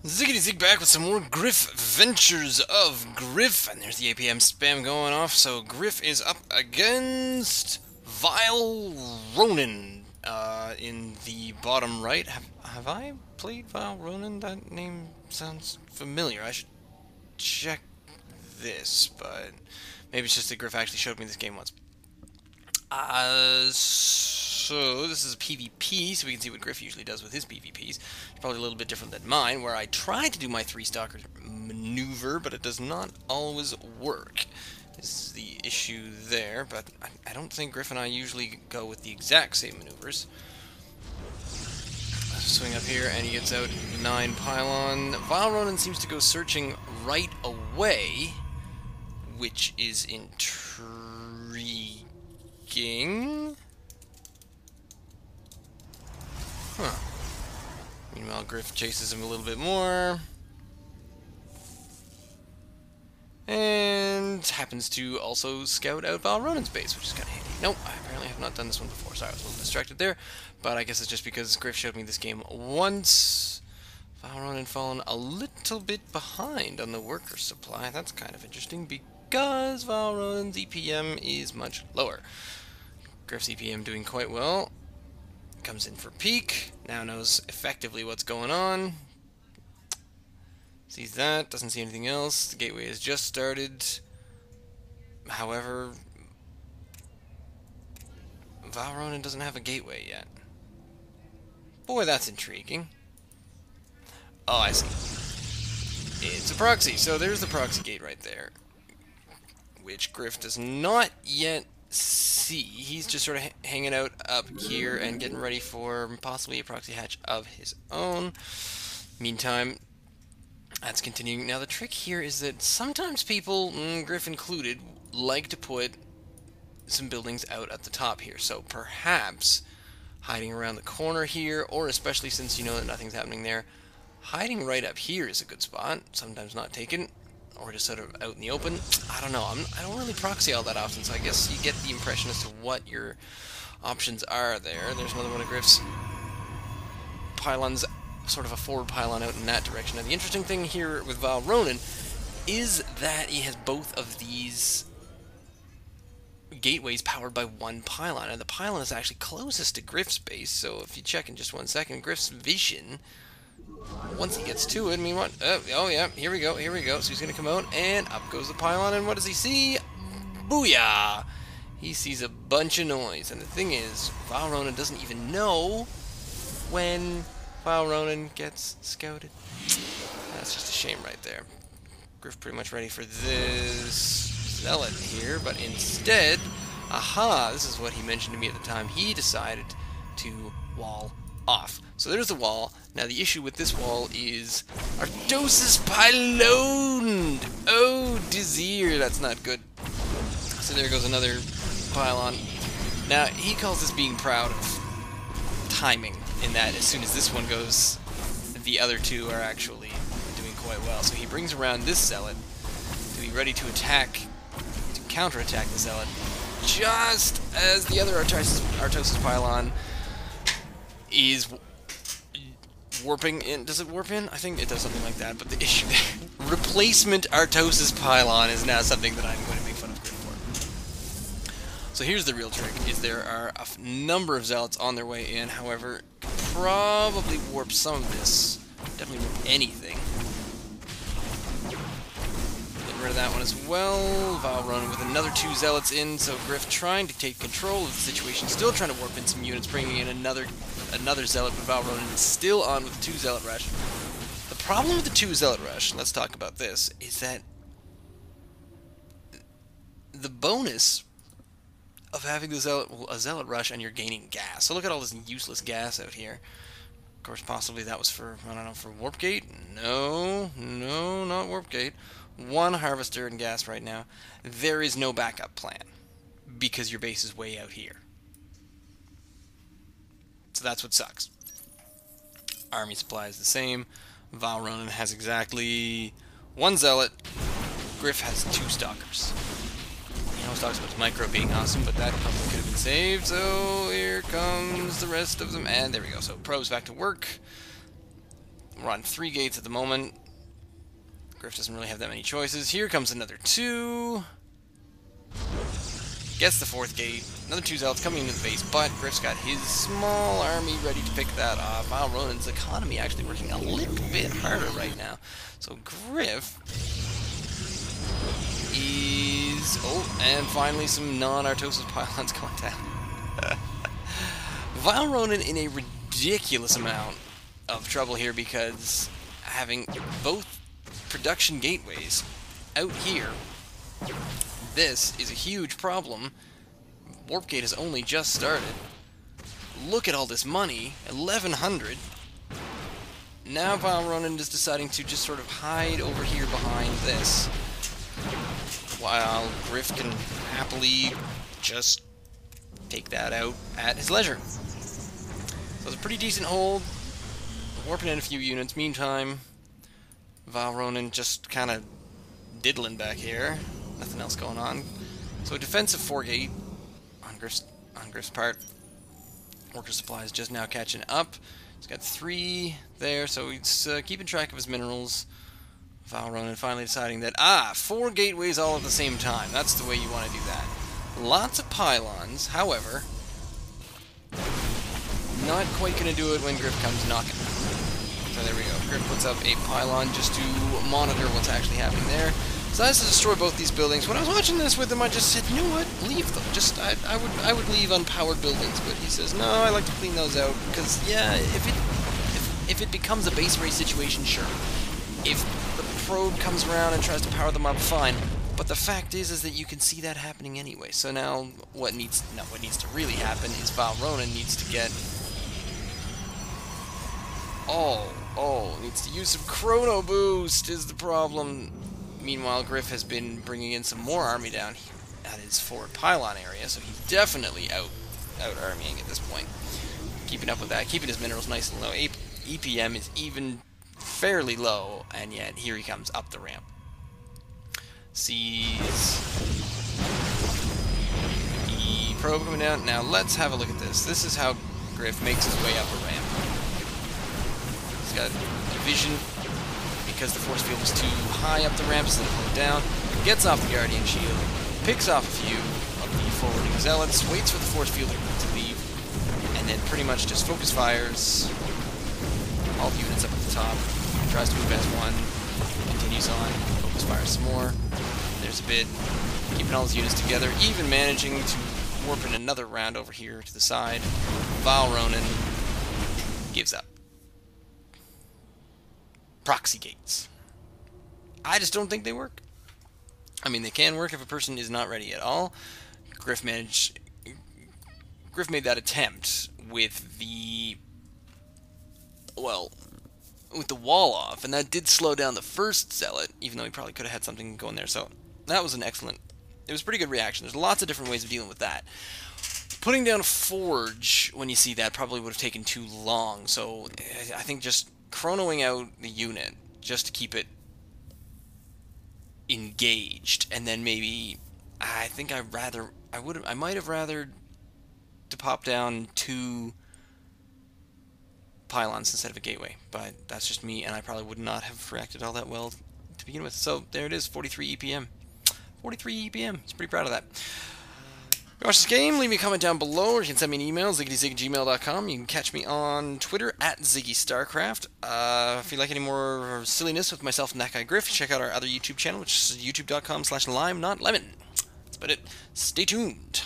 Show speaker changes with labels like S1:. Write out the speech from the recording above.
S1: Ziggity Zig back with some more Griff Ventures of Griff, and there's the APM spam going off. So Griff is up against VileRonin in the bottom right. Have I played VileRonin? That name sounds familiar. I should check this, but maybe it's just that Griff actually showed me this game once. So this is a PvP, so we can see what Griff usually does with his PvPs. It's probably a little bit different than mine, where I try to do my three-stalker maneuver, but it does not always work. This is the issue there, but I don't think Griff and I usually go with the exact same maneuvers. Swing up here, and he gets out 9 pylon. VileRonin seems to go searching right away, which is intriguing. Huh. Meanwhile, Griff chases him a little bit more. And happens to also scout out VileRonin's base, which is kind of handy. Nope, I apparently have not done this one before. Sorry, I was a little distracted there. But I guess it's just because Griff showed me this game once. VileRonin fallen a little bit behind on the worker supply. That's kind of interesting because VileRonin's EPM is much lower. Griff's EPM doing quite well. Comes in for peek, now knows effectively what's going on. Sees that, doesn't see anything else. The gateway has just started. However, VileRonin doesn't have a gateway yet. Boy, that's intriguing. Oh, I see. It's a proxy, so there's the proxy gate right there, which Griff does not yet see. He's just sort of hanging out up here and getting ready for possibly a proxy hatch of his own. Meantime, that's continuing. Now the trick here is that sometimes people, Griff included, like to put some buildings out at the top here. So perhaps hiding around the corner here, or especially since you know that nothing's happening there, hiding right up here is a good spot. Sometimes not taken. Or just sort of out in the open. I don't know. I don't really proxy all that often, so I guess you get the impression as to what your options are there. There's another one of Griff's pylons, sort of a forward pylon out in that direction. Now, the interesting thing here with VileRonin is that he has both of these gateways powered by one pylon, and the pylon is actually closest to Griff's base, so if you check in just 1 second, Griff's vision, once he gets to it, I mean, what? Oh, yeah, here we go. So he's going to come out, and up goes the pylon, and what does he see? Booyah! He sees a bunch of noise, and the thing is, VileRonin doesn't even know when VileRonin gets scouted. That's just a shame right there. Griff pretty much ready for this zealot here, but instead, aha, this is what he mentioned to me at the time, he decided to wall off. So there's the wall. Now the issue with this wall is Artosis pylon. Oh, desir, that's not good. So there goes another pylon. Now he calls this being proud of timing, in that as soon as this one goes, the other two are actually doing quite well. So he brings around this zealot to be ready to attack, to counterattack the zealot, just as the other Artosis pylon is warping in. Does it warp in? I think it does something like that, but the issue there, replacement Artosis pylon is now something that I'm going to make fun of Griff for. So here's the real trick, is there are a number of zealots on their way in, however, probably warp some of this, definitely warp anything. Getting rid of that one as well. VileRonin with another 2 zealots in, so Griff trying to take control of the situation, still trying to warp in some units, bringing in another zealot, but VileRonin is still on with the 2 zealot rush. The problem with the 2 zealot rush, let's talk about this, is that the bonus of having a zealot rush and you're gaining gas. So look at all this useless gas out here. Of course, possibly that was for, I don't know, for warp gate? No, not warp gate. 1 harvester and gas right now. There is no backup plan because your base is way out here. So that's what sucks. Army supply is the same. VileRonin has exactly 1 zealot. Griff has 2 stalkers. He always talks about his micro being awesome, but that probably could have been saved. So here comes the rest of them, and there we go. So Pro's back to work. We're on 3 gates at the moment. Griff doesn't really have that many choices. Here comes another 2. Gets the 4th gate. Another 2 zealots coming into the base, but Griff's got his small army ready to pick that off. VileRonin's economy actually working a little bit harder right now. So Griff is... Oh, and finally some non-Artosis pylons going down. VileRonin in a ridiculous amount of trouble here because having both production gateways out here, this is a huge problem. Warp Gate has only just started. Look at all this money, 1,100. Now VileRonin is deciding to just sort of hide over here behind this, while Griff can happily just take that out at his leisure. So it's a pretty decent hold. Warping in a few units. Meantime, VileRonin just kind of diddling back here. Nothing else going on. So a defensive 4-gate on Griff's part. Worker supplies just now catching up. He's got 3 there, so he's keeping track of his minerals. VileRonin finally deciding that, 4 gateways all at the same time. That's the way you want to do that. Lots of pylons, however, not quite going to do it when Griff comes knocking. So there we go. Griff puts up a pylon just to monitor what's actually happening there. Decides to destroy both these buildings. When I was watching this with him, I just said, you know what, leave them. Just, I would leave unpowered buildings, but he says, no, I like to clean those out, because, yeah, if it becomes a base race situation, sure. If the probe comes around and tries to power them up, fine. But the fact is that you can see that happening anyway. So now, what needs to really happen is VileRonin needs to get... needs to use some Chrono Boost is the problem. Meanwhile, Griff has been bringing in some more army down at his forward pylon area, so he's definitely out-armying at this point. Keeping up with that, keeping his minerals nice and low. EPM is even fairly low, and yet here he comes up the ramp. Sees the probe coming down. Now let's have a look at this. This is how Griff makes his way up a ramp. He's got a vision. Because the force field is too high up the ramp, so they down, gets off the Guardian Shield, picks off a few of the forwarding zealots, waits for the force field to leave, and then pretty much just focus fires all the units up at the top, tries to move S1, continues on, focus fires some more, there's a bit, keeping all his units together, even managing to warp in another round over here to the side. VileRonin gives up. Proxy gates. I just don't think they work. I mean, they can work if a person is not ready at all. Griff made that attempt with the wall off, and that did slow down the first zealot, even though he probably could have had something going there. So that was it was a pretty good reaction. There's lots of different ways of dealing with that. Putting down a forge when you see that probably would have taken too long. So I think just chronoing out the unit just to keep it engaged, and then maybe I might have rather to pop down 2 pylons instead of a gateway, but that's just me, and I probably would not have reacted all that well to begin with. So there it is, 43 EPM. 43 EPM. It's pretty proud of that. Watch this game, leave me a comment down below, or you can send me an email, ziggitysig@gmail.com. You can catch me on Twitter, @ZiggyStarcraft. If you like any more silliness with myself and that guy Griff, check out our other YouTube channel, which is youtube.com/lime, not lemon. That's about it. Stay tuned.